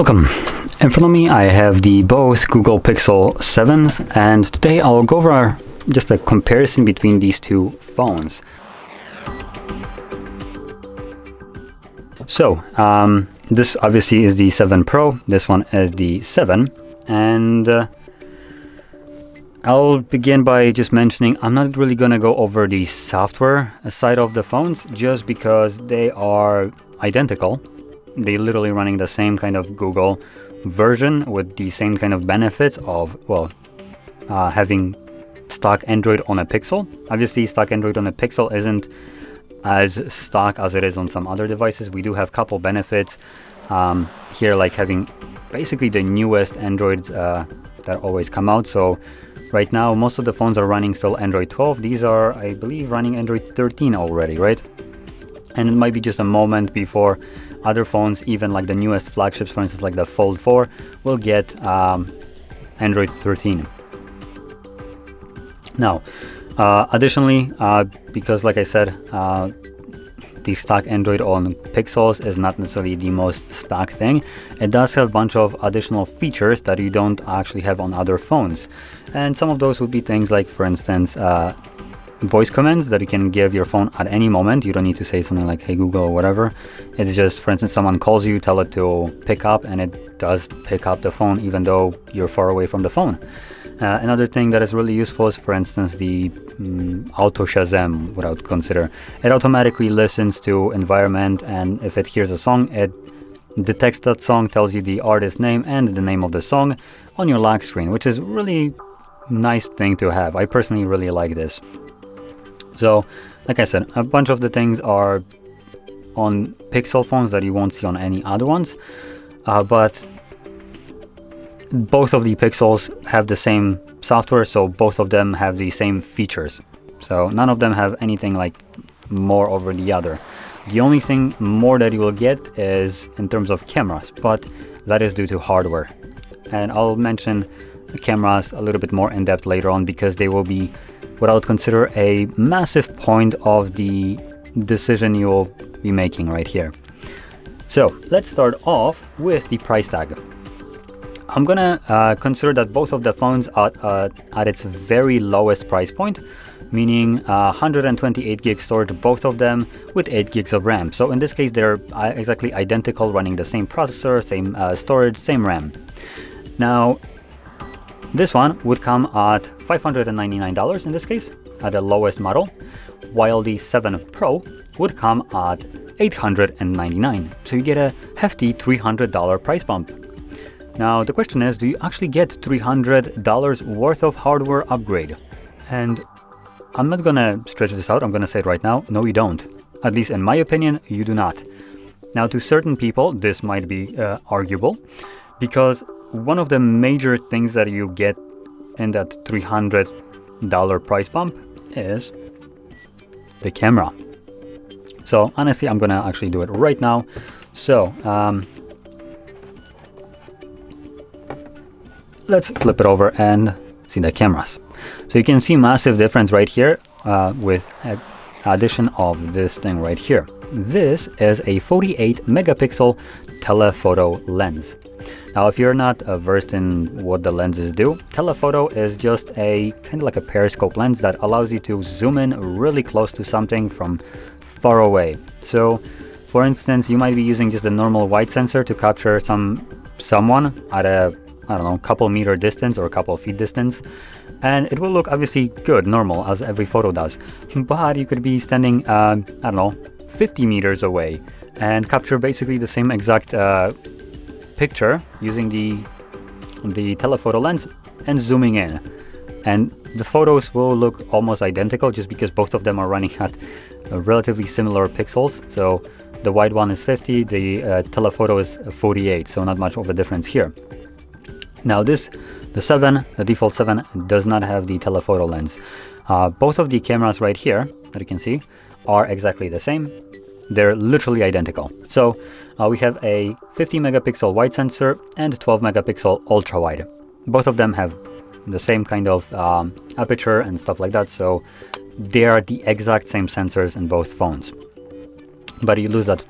Welcome. In front of me I have the both Google Pixel 7s, and today I'll go over just a comparison between these two phones. So this obviously is the 7 Pro, this one is the 7, and I'll begin by just mentioning I'm not really gonna go over the software side of the phones just because they are identical. They literally running the same kind of Google version with the same kind of benefits of, well, having stock Android on a Pixel. Obviously, stock Android on a Pixel isn't as stock as it is on some other devices. We do have a couple benefits here, like having basically the newest Androids that always come out. So right now, most of the phones are running still Android 12. These are, I believe, running Android 13 already, right? And it might be just a moment before other phones, even like the newest flagships, for instance, like the Fold 4, will get Android 13. Now, additionally, because like I said, the stock Android on Pixels is not necessarily the most stock thing. It does have a bunch of additional features that you don't actually have on other phones. And some of those would be things like, for instance, voice commands that you can give your phone at any moment. You don't need to say something like, hey Google, or whatever. It's just, for instance, someone calls you, tell it to pick up, and it does pick up the phone even though you're far away from the phone. Another thing that is really useful is, for instance, the auto Shazam, what I would consider. It automatically listens to environment, and if it hears a song, it detects that song, tells you the artist name and the name of the song on your lock screen, which is really nice thing to have. I personally really like this. So, like I said, a bunch of the things are on Pixel phones that you won't see on any other ones, but both of the Pixels have the same software, so both of them have the same features. So none of them have anything like more over the other. The only thing more that you will get is in terms of cameras, but that is due to hardware. And I'll mention the cameras a little bit more in depth later on, because they will be what I would consider a massive point of the decision you'll be making right here. So let's start off with the price tag. I'm gonna consider that both of the phones are at its very lowest price point, meaning 128 gig storage, both of them with 8 gigs of RAM. So in this case, they're exactly identical, running the same processor, same storage, same RAM. Now, this one would come at $599 in this case, at the lowest model, while the 7 Pro would come at $899. So you get a hefty $300 price bump. Now the question is, do you actually get $300 worth of hardware upgrade? And I'm not gonna stretch this out, I'm gonna say it right now, no you don't. At least in my opinion, you do not. Now to certain people, this might be arguable, because one of the major things that you get in that $300 price bump is the camera. So honestly, I'm gonna actually do it right now. So let's flip it over and see the cameras. So you can see massive difference right here with addition of this thing right here. This is a 48 megapixel telephoto lens. Now, if you're not versed in what the lenses do, telephoto is just a kind of like a periscope lens that allows you to zoom in really close to something from far away. So, for instance, you might be using just a normal wide sensor to capture someone at a, I don't know, couple meter distance or a couple feet distance, and it will look obviously good, normal, as every photo does. But you could be standing, I don't know, 50 meters away and capture basically the same exact picture using the telephoto lens and zooming in, and the photos will look almost identical just because both of them are running at relatively similar pixels. So the wide one is 50, the telephoto is 48, so not much of a difference here. Now the 7, the default 7, does not have the telephoto lens. Both of the cameras right here that you can see are exactly the same. They're literally identical. So we have a 50 megapixel wide sensor and 12 megapixel ultra wide. Both of them have the same kind of aperture and stuff like that. So they are the exact same sensors in both phones. But you lose that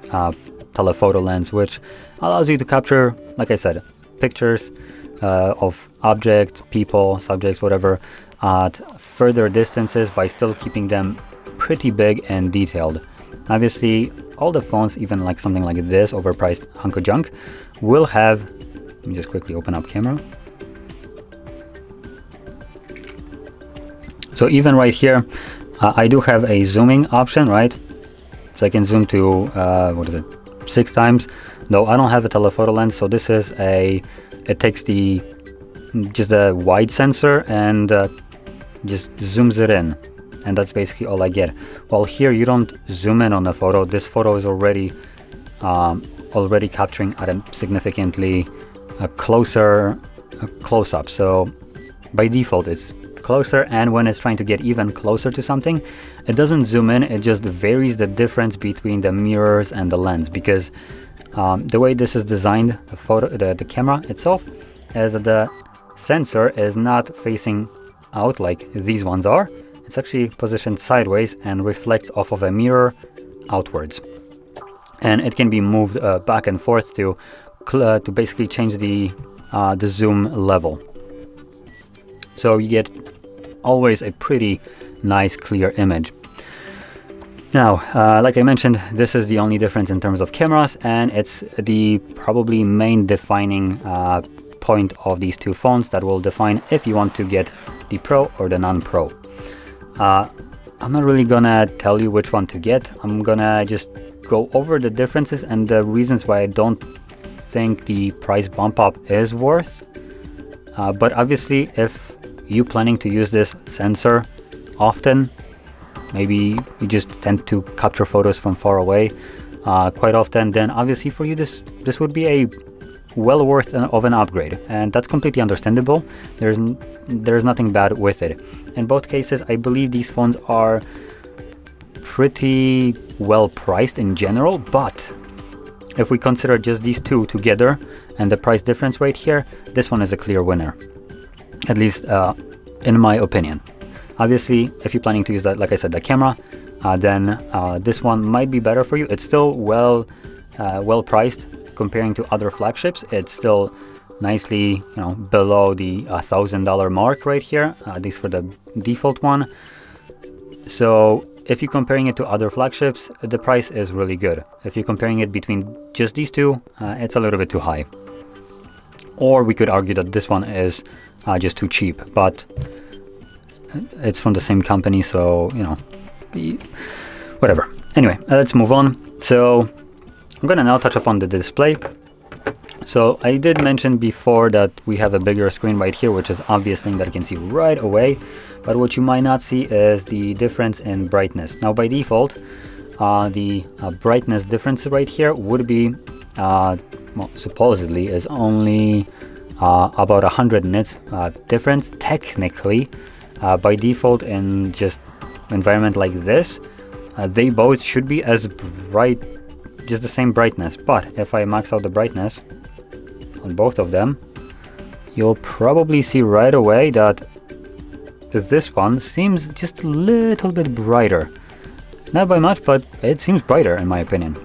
telephoto lens, which allows you to capture, like I said, pictures of objects, people, subjects, whatever, at further distances by still keeping them pretty big and detailed. Obviously, all the phones, even like something like this overpriced hunk of junk, will have, let me just quickly open up camera. So even right here, I do have a zooming option, right? So I can zoom to, 6 times, though I don't have a telephoto lens. So this is it takes just a wide sensor and just zooms it in. And that's basically all I get. Well, here you don't zoom in on the photo. This photo is already capturing at a significantly closer close-up. So by default, it's closer, and when it's trying to get even closer to something, it doesn't zoom in. It just varies the difference between the mirrors and the lens, because the way this is designed, the camera itself, is that the sensor is not facing out like these ones are. It's actually positioned sideways and reflects off of a mirror outwards, and it can be moved back and forth to basically change the zoom level. So you get always a pretty nice clear image. Now, like I mentioned, this is the only difference in terms of cameras, and it's the probably main defining point of these two phones that will define if you want to get the Pro or the non-Pro. I'm not really gonna tell you which one to get. I'm gonna just go over the differences and the reasons why I don't think the price bump up is worth. But obviously, if you're planning to use this sensor often, maybe you just tend to capture photos from far away quite often, then obviously for you this would be a well worth of an upgrade, and that's completely understandable. There's nothing bad with it. In both cases, I believe these phones are pretty well priced in general, but if we consider just these two together and the price difference right here, this one is a clear winner, at least in my opinion. Obviously, if you're planning to use that, like I said, the camera, then this one might be better for you. It's still well priced comparing to other flagships. It's still nicely, below the $1,000 mark right here, at least for the default one. So if you're comparing it to other flagships, the price is really good. If you're comparing it between just these two, it's a little bit too high. Or we could argue that this one is just too cheap, but it's from the same company, so whatever. Anyway, let's move on. So I'm gonna now touch upon the display. So I did mention before that we have a bigger screen right here, which is an obvious thing that you can see right away, but what you might not see is the difference in brightness. Now by default, the brightness difference right here would be supposedly is only about 100 nits difference. Technically, by default, in just environment like this, they both should be as bright, just the same brightness. But if I max out the brightness on both of them, you'll probably see right away that this one seems just a little bit brighter. Not by much, but it seems brighter in my opinion.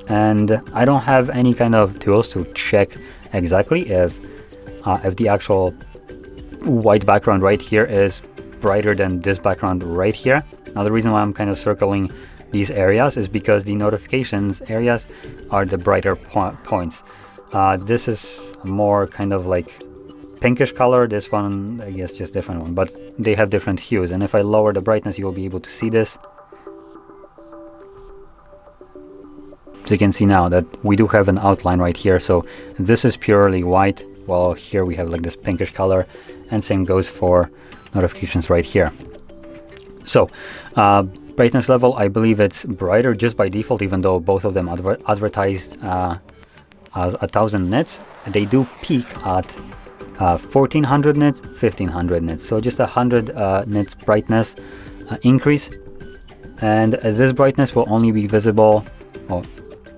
And I don't have any kind of tools to check exactly if the actual white background right here is brighter than this background right here. Now the reason why I'm kind of circling these areas is because the notifications areas are the brighter points. This is more kind of like pinkish color. This one, I guess, just different one, but they have different hues. And if I lower the brightness, you'll be able to see this. So you can see now that we do have an outline right here. So this is purely white, while here we have like this pinkish color, and same goes for notifications right here. So brightness level, I believe it's brighter just by default, even though both of them advertised as 1000 nits. They do peak at 1400 nits, 1500 nits, so just 100 nits brightness increase. And this brightness will only be visible, well,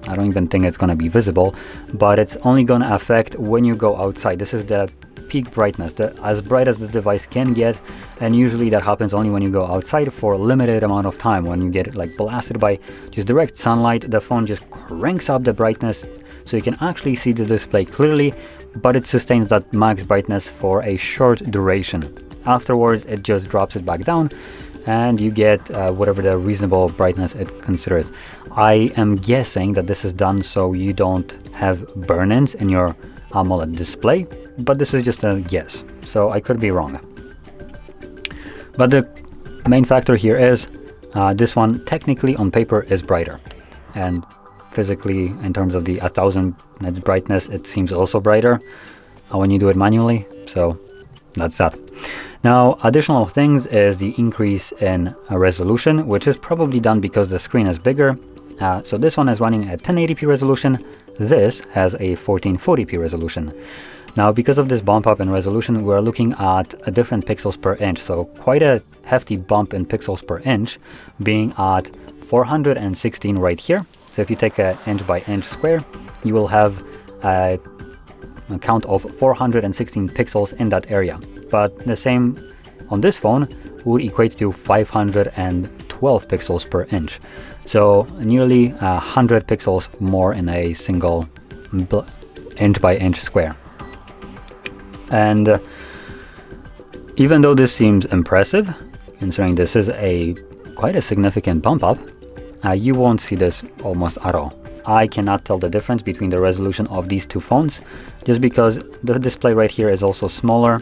I don't even think it's going to be visible, but it's only going to affect when you go outside. This is the peak brightness, as bright as the device can get, and usually that happens only when you go outside for a limited amount of time. When you get like blasted by just direct sunlight, the phone just cranks up the brightness so you can actually see the display clearly, but it sustains that max brightness for a short duration. Afterwards, it just drops it back down and you get whatever the reasonable brightness it considers. I am guessing that this is done so you don't have burn-ins in your AMOLED display, but this is just a guess, so I could be wrong. But the main factor here is this one technically on paper is brighter, and physically in terms of the 1000 nits brightness, it seems also brighter when you do it manually, so that's that. Now, additional things is the increase in resolution, which is probably done because the screen is bigger. So this one is running at 1080p resolution. This has a 1440p resolution. Now, because of this bump up in resolution, we're looking at a different pixels per inch. So quite a hefty bump in pixels per inch, being at 416 right here. So if you take an inch by inch square, you will have a count of 416 pixels in that area. But the same on this phone would equate to 512 pixels per inch. So nearly 100 pixels more in a single inch by inch square. And even though this seems impressive, considering this is quite a significant bump up, you won't see this almost at all. I cannot tell the difference between the resolution of these two phones, just because the display right here is also smaller,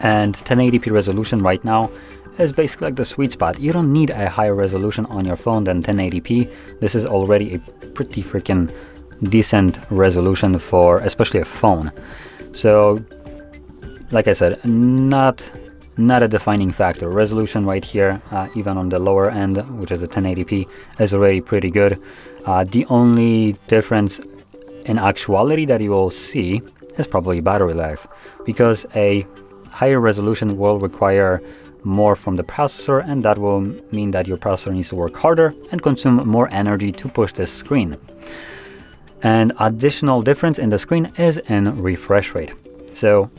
and 1080p resolution right now is basically like the sweet spot. You don't need a higher resolution on your phone than 1080p. This is already a pretty freaking decent resolution for especially a phone. So like I said, not a defining factor. Resolution right here, even on the lower end, which is a 1080p, is already pretty good. The only difference in actuality that you will see is probably battery life, because a higher resolution will require more from the processor, and that will mean that your processor needs to work harder and consume more energy to push this screen. And additional difference in the screen is in refresh rate. So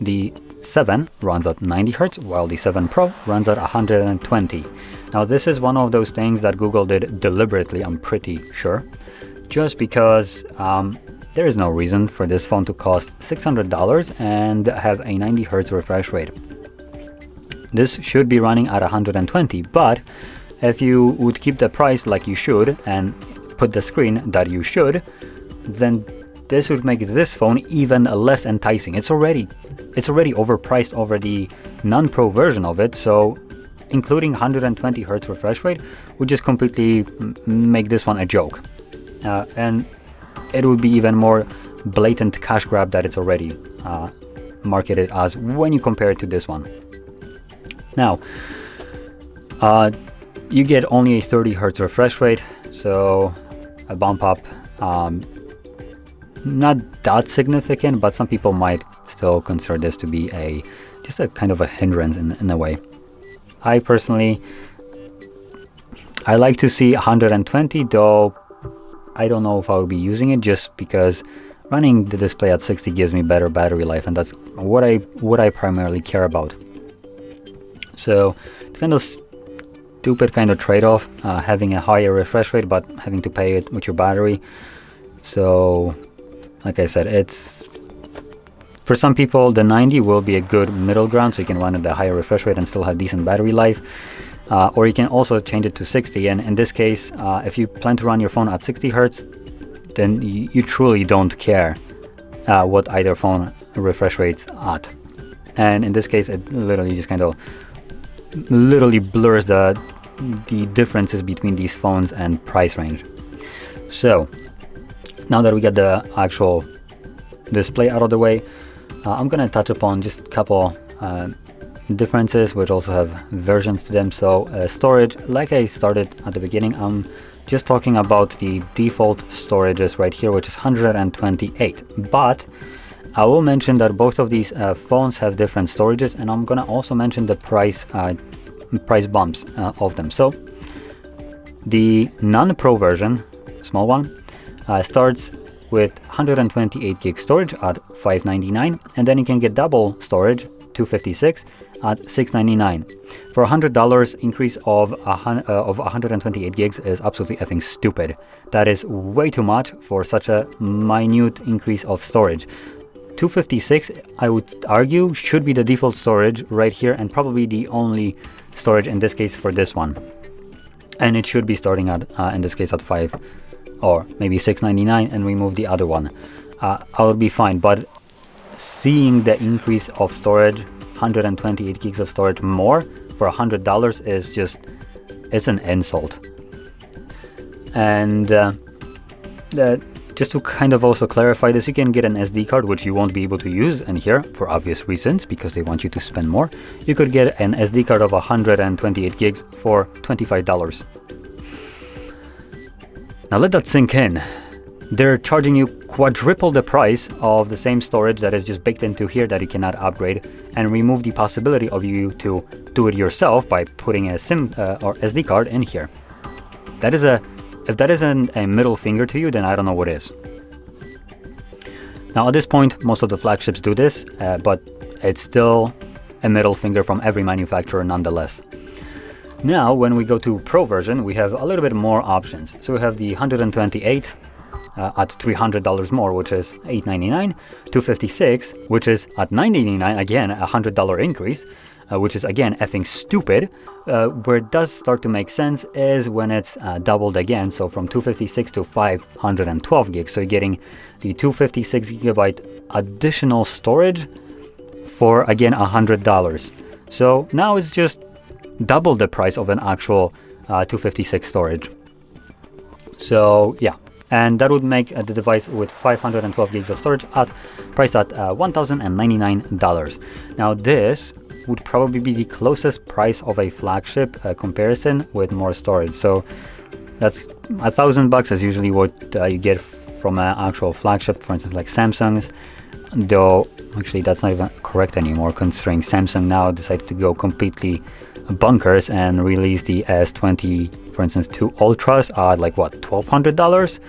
the 7 runs at 90 Hz, while the 7 Pro runs at 120. Now this is one of those things that Google did deliberately, I'm pretty sure, just because there is no reason for this phone to cost $600 and have a 90 Hz refresh rate. This should be running at 120, but if you would keep the price like you should and put the screen that you should, then this would make this phone even less enticing. It's already overpriced over the non-pro version of it, so including 120 Hz refresh rate would just completely make this one a joke. And it would be even more blatant cash grab that it's already marketed as when you compare it to this one. Now, you get only a 30 Hz refresh rate, so a bump up, not that significant, but some people might still consider this to be just a kind of a hindrance in a way. I personally, I like to see 120, though I don't know if I would be using it, just because running the display at 60 gives me better battery life, and that's what I primarily care about. So it's kind of stupid kind of trade-off, having a higher refresh rate but having to pay it with your battery. So like I said, it's for some people the 90 will be a good middle ground, so you can run at the higher refresh rate and still have decent battery life. Or you can also change it to 60, and in this case, if you plan to run your phone at 60 Hz, then you truly don't care what either phone refresh rate's at. And in this case, it literally just kind of blurs the differences between these phones and price range. So now that we got the actual display out of the way, I'm gonna touch upon just a couple differences which also have versions to them. So storage, like I started at the beginning, I'm just talking about the default storages right here, which is 128, but I will mention that both of these phones have different storages, and I'm gonna also mention the price bumps of them. So the non-pro version small one, starts with 128 gig storage at $599, and then you can get double storage, 256, at $699. For $100 increase of 128 gigs is absolutely effing stupid. That is way too much for such a minute increase of storage. 256, I would argue, should be the default storage right here, and probably the only storage in this case for this one. And it should be starting at, in this case, at 5 or maybe $699, and remove the other one. I will be fine, but seeing the increase of storage, 128 gigs of storage more for $100 is just, it's an insult. And just to kind of also clarify this, you can get an SD card, which you won't be able to use in here for obvious reasons, because they want you to spend more. You could get an SD card of 128 gigs for $25. Now let that sink in. They're charging you quadruple the price of the same storage that is just baked into here that you cannot upgrade, and remove the possibility of you to do it yourself by putting a SIM or SD card in here. That is if that isn't a middle finger to you, then I don't know what is. Now at this point, most of the flagships do this, but it's still a middle finger from every manufacturer nonetheless. Now, when we go to Pro version, we have a little bit more options. So we have the 128 at $300 more, which is $899, 256, which is at $989, again a $100 increase, which is again effing stupid. Where it does start to make sense is when it's doubled again, so from 256 to 512 gigs. So you're getting the 256 gigabyte additional storage for again $100. So now it's just double the price of an actual 256 storage. So yeah, and that would make the device with 512 gigs of storage priced at $1,099. Now this would probably be the closest price of a flagship comparison with more storage. So that's $1,000 is usually what you get from an actual flagship, for instance like Samsung's. Though actually that's not even correct anymore, considering Samsung now decided to go completely bunkers and release the S20, for instance, 2 Ultras at like what, $1,200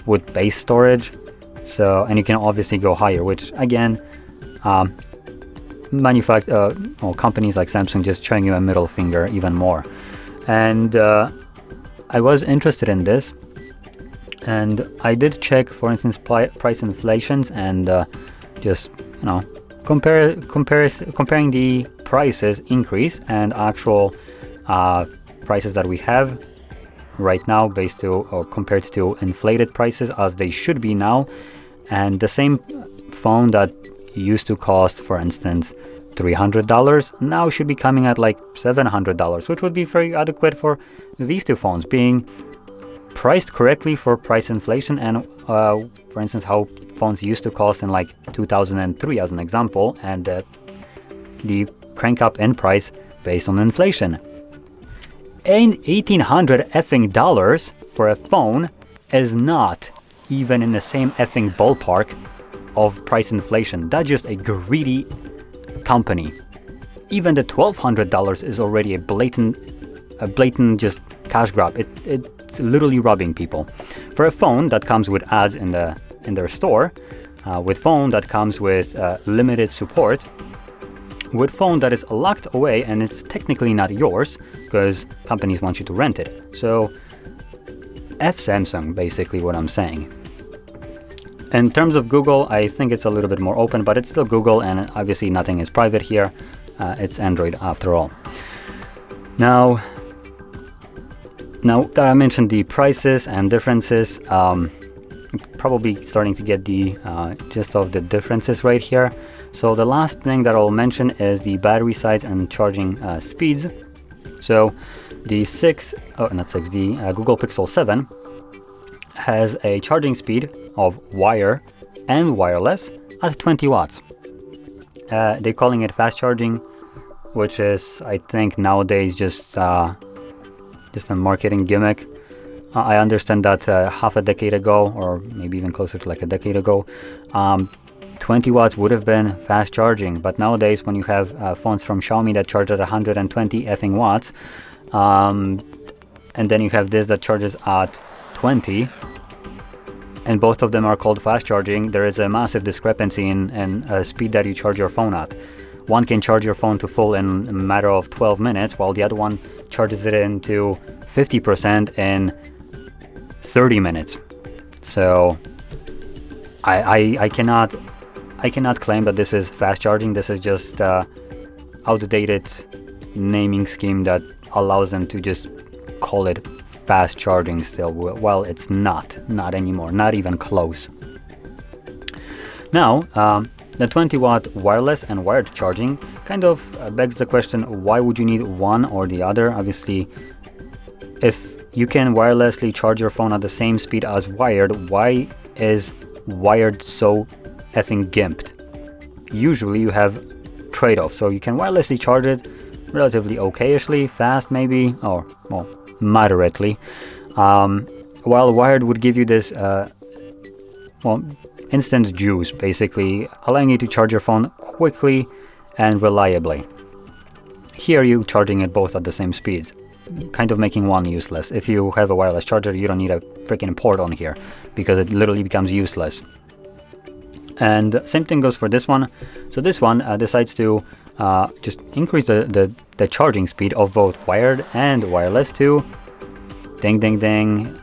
with base storage. So, and you can obviously go higher, which again, companies like Samsung just showing you a middle finger even more. And I was interested in this, and I did check, for instance, price inflations, and just, you know, comparing the prices increase and actual prices that we have right now based to or compared to inflated prices as they should be now. And the same phone that used to cost, for instance, $300 now should be coming at like $700, which would be very adequate for these two phones, being priced correctly for price inflation, and for instance how phones used to cost in like 2003 as an example, and the crank up in price based on inflation. And $1,800 effing dollars for a phone is not even in the same effing ballpark of price inflation. That's just a greedy company. Even the $1,200 is already a blatant just cash grab. It's literally robbing people. For a phone that comes with ads in their store, with phone that comes with limited support, with phone that is locked away and it's technically not yours because companies want you to rent it. So F Samsung, basically what I'm saying. In terms of Google, I think it's a little bit more open, but it's still Google, and obviously nothing is private here. It's Android after all. Now that I mentioned the prices and differences, probably starting to get the gist of the differences right here. So the last thing that I'll mention is the battery size and charging speeds. So the Google Pixel 7 has a charging speed of wire and wireless at 20 watts. They're calling it fast charging, which is, I think, nowadays just a marketing gimmick. I understand that half a decade ago, or maybe even closer to like a decade ago, 20 watts would have been fast charging. But nowadays, when you have phones from Xiaomi that charge at 120 effing watts, and then you have this that charges at 20, and both of them are called fast charging, there is a massive discrepancy in speed that you charge your phone at. One can charge your phone to full in a matter of 12 minutes, while the other one charges it into 50% in 30 minutes. So I cannot claim that this is fast charging. This is just outdated naming scheme that allows them to just call it fast charging still. Well, it's not anymore, not even close. Now, the 20-watt wireless and wired charging kind of begs the question, why would you need one or the other? Obviously, if you can wirelessly charge your phone at the same speed as wired, why is wired so effing gimped? Usually you have trade-off, so you can wirelessly charge it relatively okayishly, fast maybe, or well, moderately, while wired would give you this instant juice, basically allowing you to charge your phone quickly and reliably. Here you charging it both at the same speeds, kind of making one useless. If you have a wireless charger, you don't need a freaking port on here because it literally becomes useless. And same thing goes for this one. So this one decides to just increase the charging speed of both wired and wireless to ding ding ding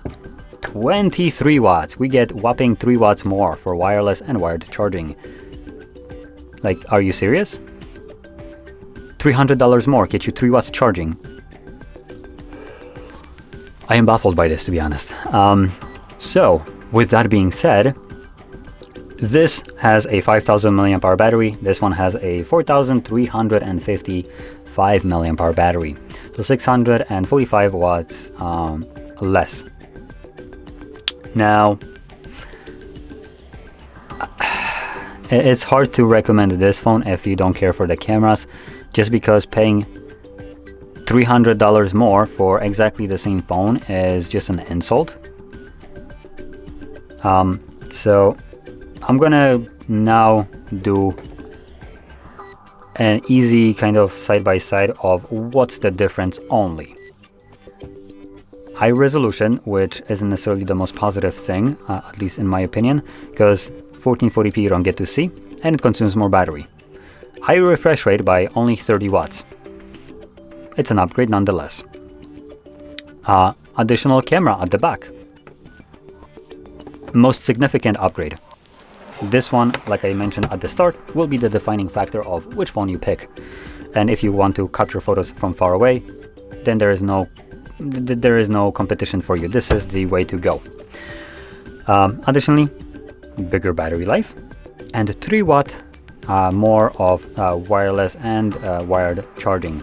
23 watts. We get whopping 3 watts more for wireless and wired charging. Like, are you serious? $300 more gets you 3 watts charging. I am baffled by this, to be honest. So with that being said, this has a 5000 milliamp hour battery. This one has a 4355 milliamp hour battery. So 645 watts less. Now, it's hard to recommend this phone if you don't care for the cameras, just because paying $300 more for exactly the same phone is just an insult. So I'm gonna now do an easy kind of side-by-side of what's the difference only. High resolution, which isn't necessarily the most positive thing, at least in my opinion, because 1440p you don't get to see, and it consumes more battery. High refresh rate by only 30 watts. It's an upgrade nonetheless. Additional camera at the back. Most significant upgrade. This one, like I mentioned at the start, will be the defining factor of which phone you pick. And if you want to capture photos from far away, then there is no competition for you. This is the way to go. Additionally, bigger battery life and 3 watt more of wireless and wired charging,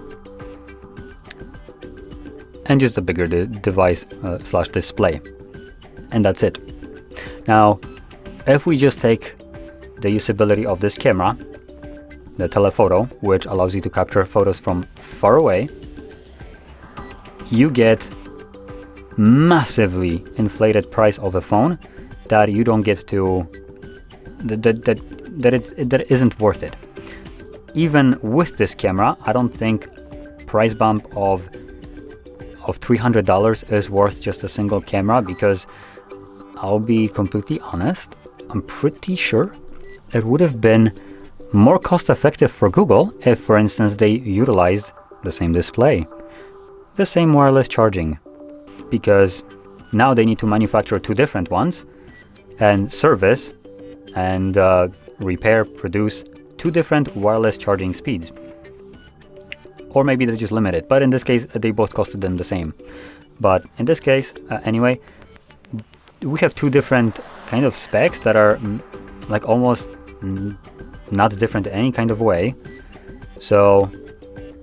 and just a bigger device slash display, and that's it. Now, if we just take the usability of this camera, the telephoto, which allows you to capture photos from far away, you get massively inflated price of a phone that you don't get to, that isn't worth it. Even with this camera, I don't think price bump of $300 is worth just a single camera, because I'll be completely honest, I'm pretty sure it would have been more cost effective for Google if, for instance, they utilized the same display, the same wireless charging, because now they need to manufacture 2 different ones and service and repair, produce 2 different wireless charging speeds. Or maybe they just limit it, but in this case they both costed them the same. But in this case, anyway, we have 2 different kind of specs that are like almost not different in any kind of way. So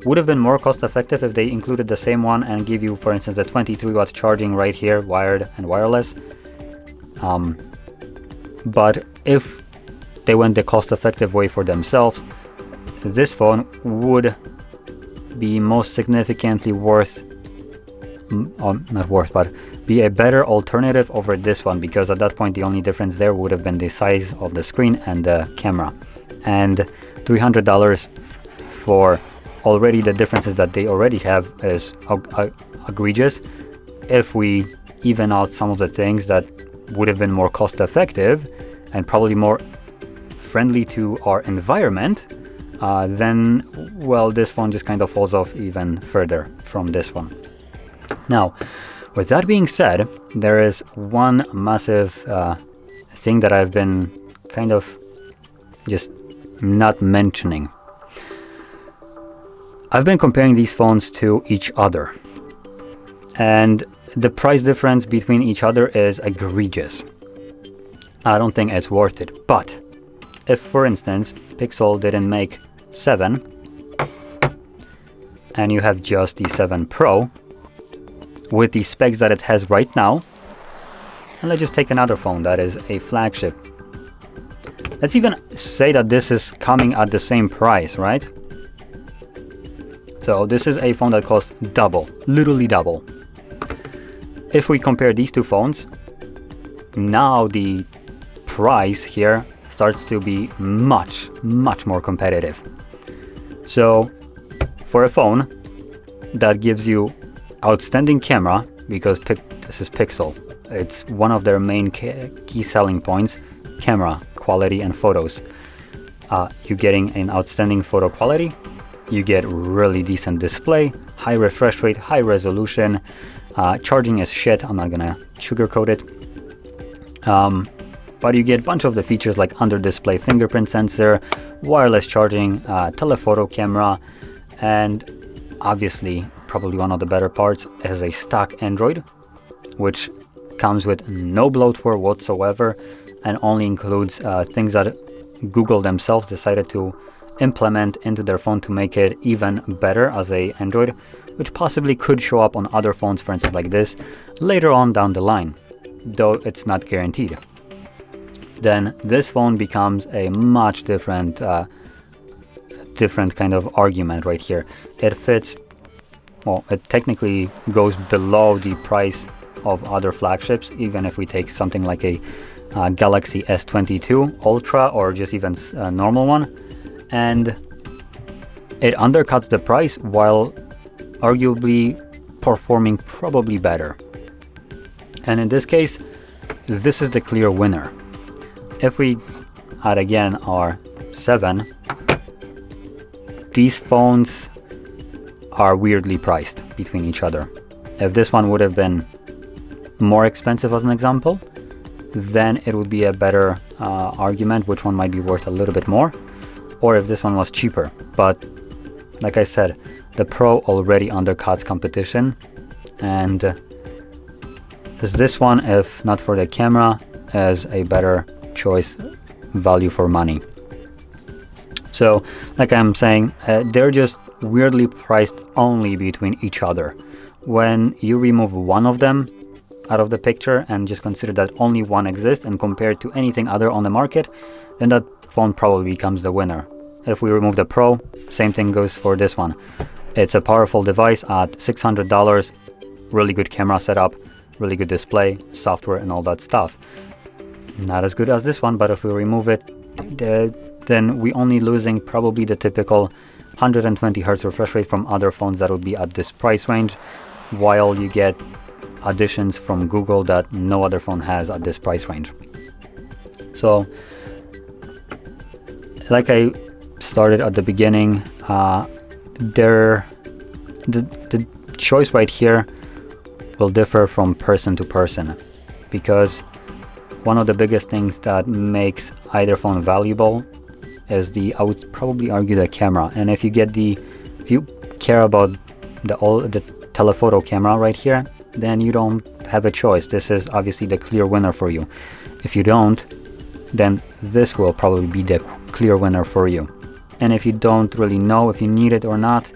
would have been more cost effective if they included the same one and give you, for instance, the 23 watt charging right here, wired and wireless. But if they went the cost effective way for themselves, this phone would be most significantly be a better alternative over this one, because at that point the only difference there would have been the size of the screen and the camera. And $300 for already the differences that they already have is egregious. If we even out some of the things that would have been more cost effective and probably more friendly to our environment, then, well, this phone just kind of falls off even further from this one. Now, with that being said, there is one massive thing that I've been kind of just not mentioning. I've been comparing these phones to each other, and the price difference between each other is egregious. I don't think it's worth it. But if, for instance, Pixel didn't make 7 and you have just the 7 Pro with the specs that it has right now, and let's just take another phone that is a flagship. Let's even say that this is coming at the same price, right? So this is a phone that costs double, literally double. If we compare these two phones, now the price here starts to be much more competitive. So for a phone that gives you outstanding camera, because this is Pixel, it's one of their main key selling points, camera quality and photos. You're getting an outstanding photo quality, you get really decent display, high refresh rate, high resolution, charging is shit, I'm not gonna sugarcoat it. But you get a bunch of the features like under display fingerprint sensor, wireless charging, telephoto camera, and obviously probably one of the better parts is a stock Android, which comes with no bloatware whatsoever and only includes things that Google themselves decided to implement into their phone to make it even better as a Android, which possibly could show up on other phones, for instance like this, later on down the line, though it's not guaranteed. Then this phone becomes a much different kind of argument right here. It fits, well, it technically goes below the price of other flagships, even if we take something like a Galaxy S22 Ultra or just even a normal one, and it undercuts the price while arguably performing probably better. And in this case, this is the clear winner. If we add again our 7, these phones are weirdly priced between each other. If this one would have been more expensive as an example, then it would be a better argument which one might be worth a little bit more, or if this one was cheaper. But like I said, the Pro already undercuts competition, and this one, if not for the camera, is a better choice value for money. So like I'm saying, they're just weirdly priced only between each other. When you remove one of them out of the picture and just consider that only one exists and compare it to anything other on the market, then that phone probably becomes the winner. If we remove the Pro, same thing goes for this one. It's a powerful device at $600, really good camera setup, really good display, software and all that stuff. Not as good as this one, but if we remove it, then we only losing probably the typical 120 Hz refresh rate from other phones that would be at this price range, while you get additions from Google that no other phone has at this price range. So, like I started at the beginning, the choice right here will differ from person to person, because one of the biggest things that makes either phone valuable is I would probably argue the camera. And if you care about the telephoto camera right here, then you don't have a choice. This is obviously the clear winner for you. If you don't, then this will probably be the clear winner for you. And if you don't really know if you need it or not,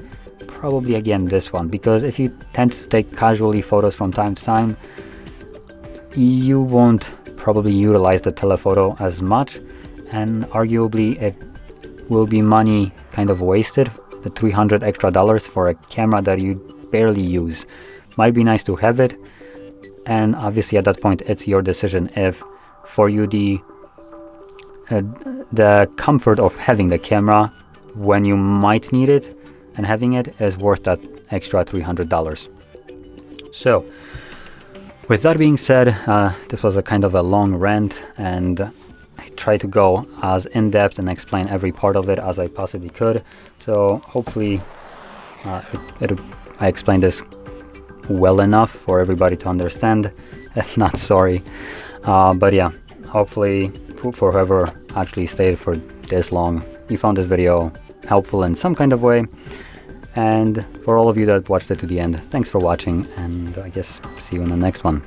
probably again this one, because if you tend to take casually photos from time to time, you won't probably utilize the telephoto as much, and arguably it will be money kind of wasted. The $300 extra for a camera that you barely use might be nice to have it, and obviously at that point it's your decision if for you the comfort of having the camera when you might need it and having it is worth that extra $300. So With that being said, this was a kind of a long rant, and I tried to go as in-depth and explain every part of it as I possibly could. So hopefully I explained this well enough for everybody to understand. If not, sorry. But yeah, hopefully for whoever actually stayed for this long, you found this video helpful in some kind of way. And for all of you that watched it to the end, thanks for watching, and I guess see you in the next one.